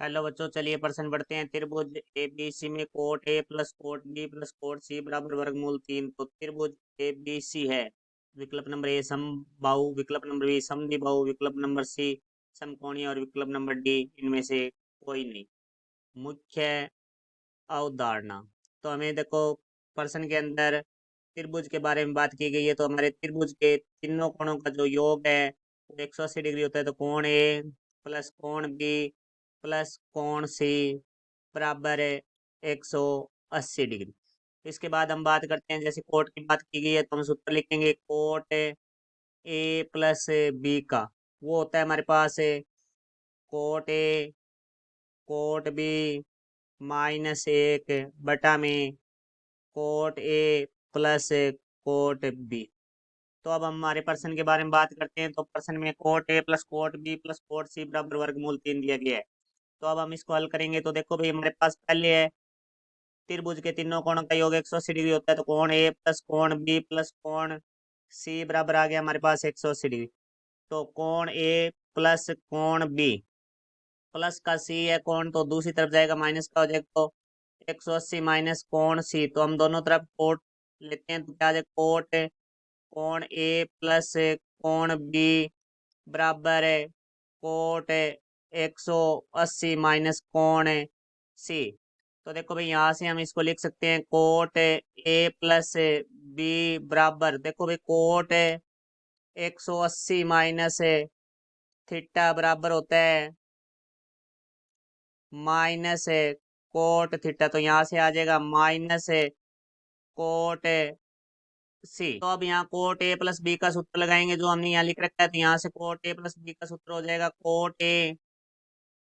Hello बच्चों, चलिए प्रश्न पढ़ते हैं। त्रिभुज ए बी सी में cot A plus cot B plus cot C बराबर वर्गमूल 3। तो त्रिभुज ए बी सी है। विकल्प नंबर ए समबाहु, विकल्प नंबर बी समद्विबाहु, विकल्प नंबर सी समकोणीय और विकल्प नंबर डी इनमें से कोई नहीं। मुख्य अवधारणा। तो हमें देखो, प्रश्न के अंदर त्रिभुज के बारे में बात की गई है। तो हमारे त्रिभुज के तीनों कोणों का जो योग है वो 180 डिग्री होता है। तो कोण ए प्लस कोण बी प्लस कोण सी बराबर है 180 डिग्री। इसके बाद हम बात करते हैं, जैसे कोट की बात की गई है तो हम सूत्र लिखेंगे कोट ए प्लस बी का। वो होता है हमारे पास cot A cot B minus 1/में cot A plus cot B. तो अब हम हमारे प्रश्न के बारे में बात करते हैं। तो प्रश्न में cot A plus cot B plus cot C बराबर वर्गमूल 3 दिया गया है। तो अब हम इसको हल करेंगे। तो देखो भाई, हमारे पास पहले है त्रिभुज के तीनों कोणों का योग 180 डिग्री होता है। तो कोण ए प्लस कोण बी प्लस कोण सी बराबर आ गया हमारे पास 180 डिग्री। तो कोण ए प्लस कोण बी प्लस का सी है कोण, तो दूसरी तरफ जाएगा माइनस का हो जाएगा। तो 180 माइनस कोण सी, तो हम दोनों तरफ कोट लेते हैं। तो क्या आ जाएगा, कोट कोण ए प्लस कोण बी बराबर है कोट 180 माइनस कोण सी। तो देखो भाई, यहाँ से हम इसको लिख सकते हैं कोट ए प्लस बी बराबर, देखो भाई, कोट 180 माइनस थीटा बराबर होता है माइनस कोट थीटा। तो यहाँ से आ जाएगा माइनस कोट सी। तो अब यहाँ कोट ए प्लस बी का सूत्र लगाएंगे जो हमने यहाँ लिख रखा है। तो यहाँ से कोट ए प्लस बी का सूत्र हो जाएगा कोट ए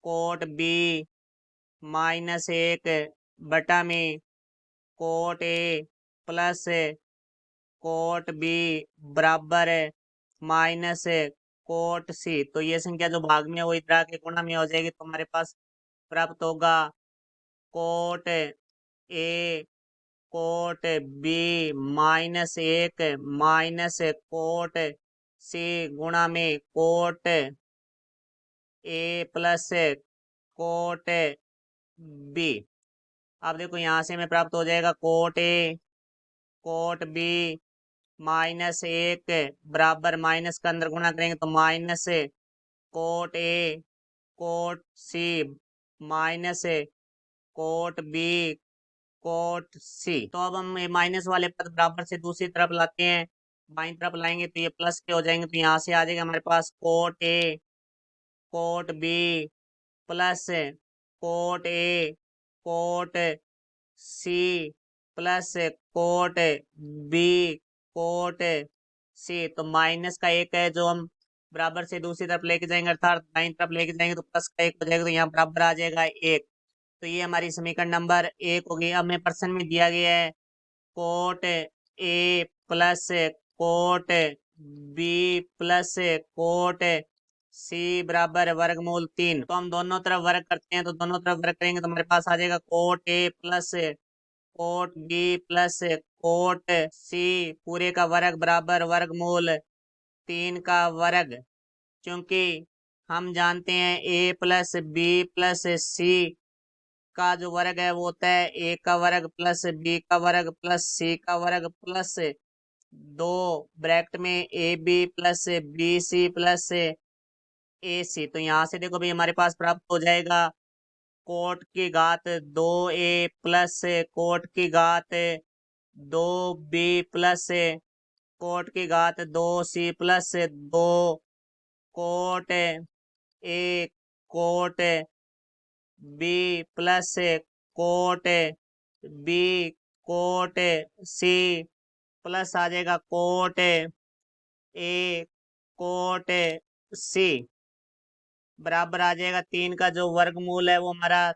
कोट बी -1/में cot A plus cot B बराबर माइनस कोट सी। तो ये संख्या जो भाग में है वो इधर के गुणा में हो जाएगी। तो हमारे पास प्राप्त होगा cot A cot B -1 minus cot C गुणा में cot A plus cot B. अब देखो, यहाँ से हमें प्राप्त हो जाएगा कोट ए कोट बी -1 बराबर माइनस का अंदर गुणा करेंगे तो minus cot A cot C minus cot B cot C. तो अब हम माइनस वाले पद बराबर से दूसरी तरफ लाते हैं। बाईं तरफ लाएंगे तो ये प्लस के हो जाएंगे। तो यहाँ से आ जाएगा हमारे पास cot A cot B plus cot A cot C plus cot B cot C. तो माइनस का एक है जो हम बराबर से दूसरी तरफ लेके जाएंगे, अर्थात दाईं तरफ लेके जाएंगे तो प्लस का एक हो जाएगा। तो यहाँ बराबर आ जाएगा 1। तो ये हमारी समीकरण नंबर 1 हो गई। अब हमें प्रश्न में दिया गया है cot A plus cot B plus cot C बराबर वर्गमूल 3। तो हम दोनों तरफ वर्ग करते हैं। तो दोनों तरफ वर्ग करेंगे तो हमारे पास आ जाएगा cot A plus cot B plus cot C पूरे का वर्ग बराबर वर्गमूल 3 का वर्ग। क्योंकि हम जानते हैं ए प्लस बी प्लस सी का जो वर्ग है वो होता है ए का वर्ग प्लस बी का वर्ग प्लस सी का वर्ग प्लस 2 ब्रैकेट में A B plus B C plus A C. तो यहाँ से देखो भाई, हमारे पास प्राप्त हो जाएगा कोट की घात 2a प्लस कोट की घात 2b प्लस कोट की घात 2c plus 2 cot A cot B plus cot B cot C plus आ जाएगा कोट ए कोट सी बराबर आ जाएगा 3 का जो वर्गमूल है वो हमारा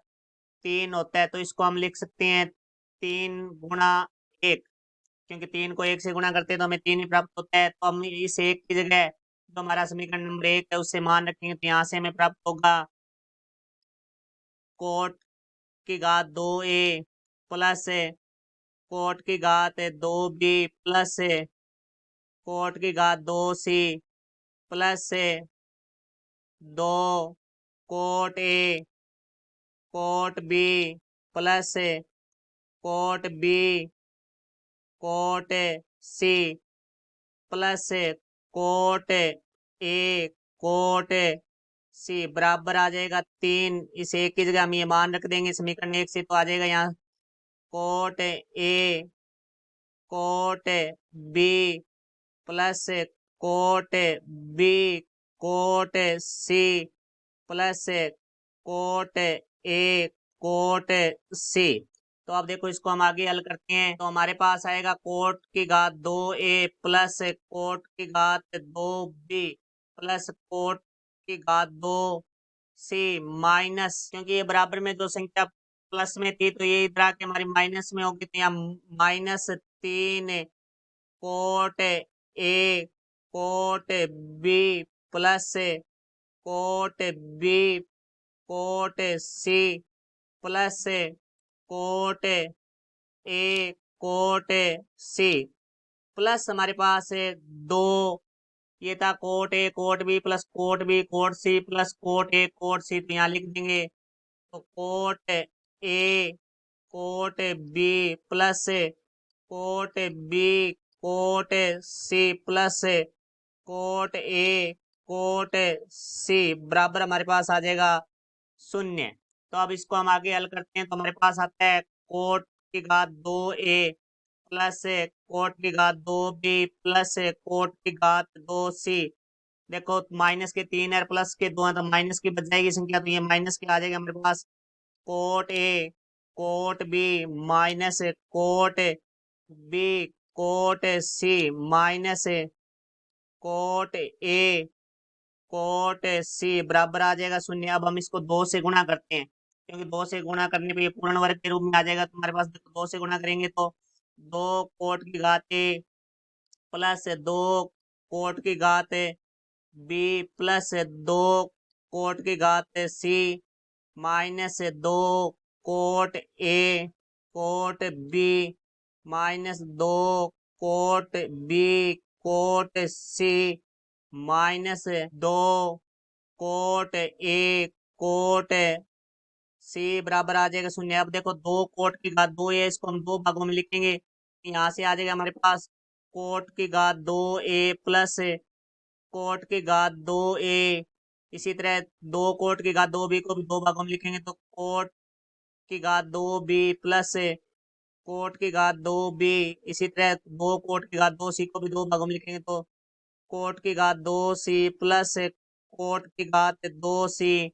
3 होता है। तो इसको हम लिख सकते हैं 3 गुणा 1। क्योंकि 3 को 1 से गुणा करते हैं तो हमें 3 ही प्राप्त होता है। तो हम इस 1 की जगह जो हमारा समीकरण नंबर 1 है उससे मान रखेंगे। तो यहाँ से हमें प्राप्त होगा कोट की घात 2a प्लस कोट की घात 2b प्लस कोट की घात 2c plus 2 cot A cot B plus cot B cot C plus cot A cot C बराबर आ जाएगा 3। इस एक की जगह हम ये मान रख देंगे, समीकरण 1 से तो आ जाएगा यहाँ cot A cot B plus cot B cot C plus cot A cot C. तो अब देखो इसको हम आगे हल करते हैं, तो हमारे पास आएगा कोट की घात 2a प्लस कोट की घात 2b प्लस कोट की घात 2c माइनस, क्योंकि ये बराबर में जो संख्या प्लस में थी तो ये इधर आके हमारी माइनस में होगी, तो यहाँ -3 cot A cot B plus cot B cot C plus cot A cot C plus हमारे पास है 2, ये था cot A cot B plus cot B cot C plus cot A cot C, तो यहाँ लिख देंगे तो cot A cot B plus cot B cot C plus cot A cot C बराबर हमारे पास आ जाएगा 0। तो अब इसको हम आगे हल करते हैं, तो हमारे पास आता है कोट की घात 2a प्लस कोट की घात 2b प्लस कोट की घात 2c। देखो माइनस के 3 है प्लस के 2 है, तो माइनस की बच जाएगी संख्या, तो ये माइनस की आ जाएगा हमारे पास cot A cot B minus cot B cot C minus cot A cot C बराबर आ जाएगा 0। अब हम इसको 2 से गुणा करते हैं, क्योंकि 2 से गुणा करने पे ये पूर्ण वर्ग के रूप में आ जाएगा, तो हमारे पास 2 से गुणा करेंगे तो 2 कोट की घात ए प्लस 2 कोट की घात बी प्लस 2 कोट की घात C minus 2 cot A cot B minus 2 cot B cot C minus 2 cot A cot C बराबर आ जाएगा 0। अब देखो 2 कोट की घात 2 है, इसको हम 2 भागों में लिखेंगे, यहाँ से आ जाएगा हमारे पास कोट की घात 2a प्लस कोट की घात 2a। इसी तरह 2 कोट की घात 2b को भी 2 भागों में लिखेंगे, तो कोट की घात 2b प्लस कोट की घात 2b। इसी तरह 2 कोट की घात 2c को भी 2 भागों में लिखेंगे, तो कोट की घात 2c प्लस कोट की घात 2c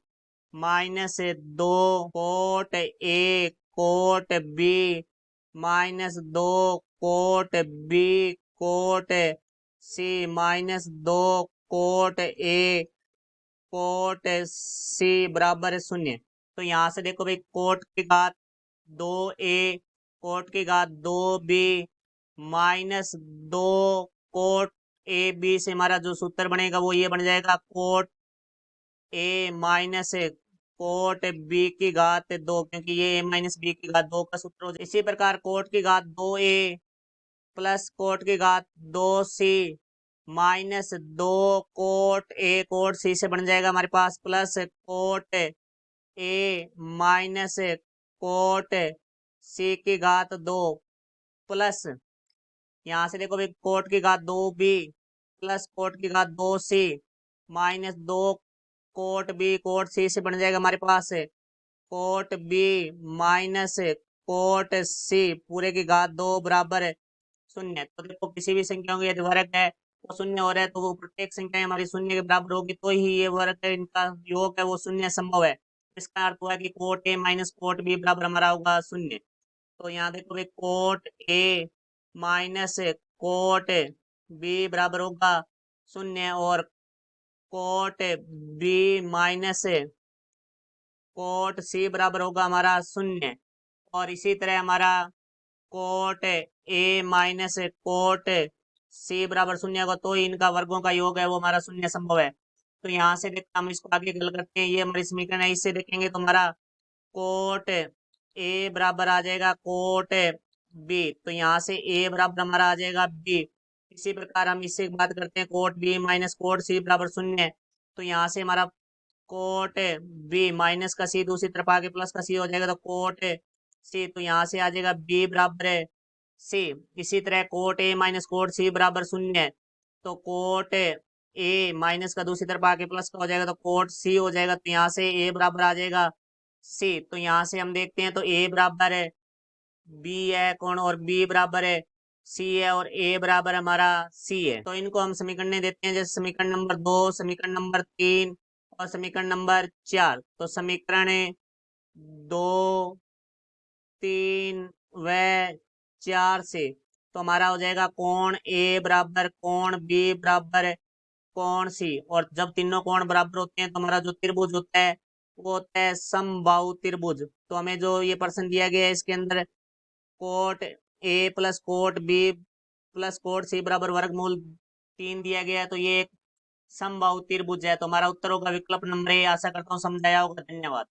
minus 2 cot A cot B minus 2 cot B cot C minus 2 cot A cot C बराबर है 0। तो यहाँ से देखो भाई कोट की घात 2a कोट की घात 2b minus 2 cot A B से हमारा जो सूत्र बनेगा वो ये बन जाएगा cot A minus cot B की घात 2, क्योंकि ये ए माइनस बी की घात 2 का सूत्र हो जाए। इसी प्रकार कोट की घात 2a प्लस कोट की घात 2c minus 2 cot A cot C से बन जाएगा हमारे पास plus cot A minus cot C की घात 2 प्लस यहाँ से देखो भाई कोट की घात 2b प्लस कोट की घात 2c minus 2 cot B cot C से बन जाएगा हमारे पास cot B minus cot C पूरे की घात 2 बराबर 0। तो देखो किसी भी संख्याओं का यदि वर्ग है वो 0 हो रहा है, तो वो प्रत्येक संख्या हमारी 0 के बराबर होगी, तो ही ये वर्ग है इनका योग है वो 0 संभव है। इसका अर्थ हुआ कि cot A minus cot B बराबर हमारा होगा 0। तो यहाँ देखो भाई cot A minus cot B बराबर होगा 0 और cot B minus cot C बराबर होगा हमारा 0। और इसी तरह हमारा cot A minus cot C बराबर 0 होगा, तो ही इनका वर्गों का योग है वो हमारा 0 संभव है। तो यहाँ से देख हम इसको आगे हल करते हैं, ये हमारी समीकरण है, इससे देखेंगे तो हमारा कोट ए बराबर आ जाएगा कोट बी, तो यहाँ से ए बराबर हमारा आ जाएगा बी। इसी प्रकार हम इससे बात करते हैं coat B minus cot C बराबर 0, तो यहाँ से हमारा कोट बी माइनस का सी दूसरी तरफ आके प्लस का सी हो जाएगा, तो कोट सी, तो यहाँ से आ जाएगा बी बराबर है सी। इसी तरह coat A minus cot C बराबर 0 है, तो कोट ए माइनस का दूसरी तरफ आके प्लस का हो जाएगा, तो कोट सी हो जाएगा, तो यहाँ से ए बराबर आ जाएगा सी। तो यहाँ से हम देखते हैं, तो ए बराबर है बी है कौन, और बी बराबर है सी है, और ए बराबर हमारा सी है। तो इनको हम समीकरण देते हैं, जैसे समीकरण नंबर 2, समीकरण नंबर 3 और समीकरण नंबर 4। तो समीकरण 2, 3 व 4 से तो हमारा हो जाएगा कोण ए बराबर कोण बी बराबर कोण सी, और जब तीनों कोण बराबर होते हैं तो हमारा जो त्रिभुज होता है वो होता है समबाहु त्रिभुज। तो हमें जो ये प्रश्न दिया गया है इसके अंदर cot A plus cot B plus cot C बराबर वर्गमूल 3 दिया गया है, तो ये एक समबाहु त्रिभुज है। तो हमारा उत्तर होगा विकल्प नंबर ए। आशा करता हूँ समझाया होगा। धन्यवाद।